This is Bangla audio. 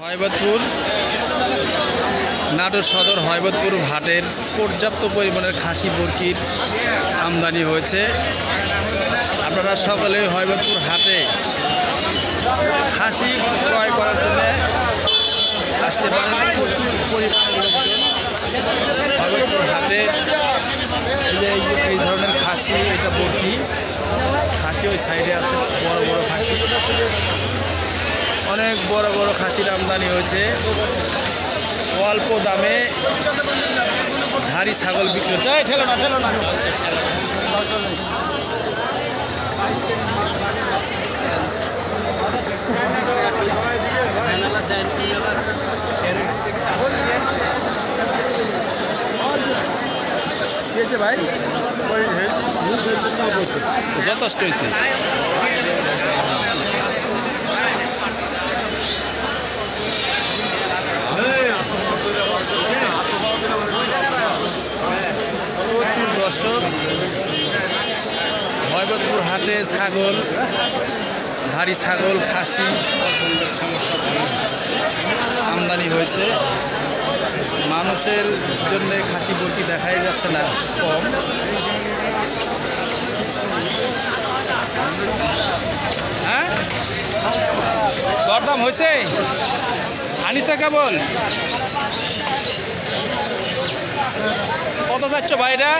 হয়বতপুর নাটোর সদর হয়বতপুর হাটের পর্যাপ্ত পরিমাণের খাসি বরকির আমদানি হয়েছে। আপনারা সকলে হয়বতপুর হাটে খাসি ক্রয় করার জন্য আসতে পারেন। প্রচুর পরিমাণের লোকজন হয়বতপুর হাটে এই ধরনের খাসি, এটা বরকি খাসি ওই সাইডে আছে, বড় বড় খাসি, অনেক বড় বড় খাসির আমদানি হয়েছে। অল্প দামে ধাড়ি ছাগল বিক্রি হচ্ছে। ঠেলো না ঠেলো না। ভাই যথেষ্ট হয়েছে। প্রচুর দর্শক হয়বতপুর হাটে ছাগল, ধাড়ি ছাগল, খাসি আমদানি হয়েছে। মানুষের জন্য খাসি বরকি দেখাই যাচ্ছে না কম। হ্যাঁ, দরদাম হয়েছে আনিসা কেবল কত যাচ্ছ ভাইরা?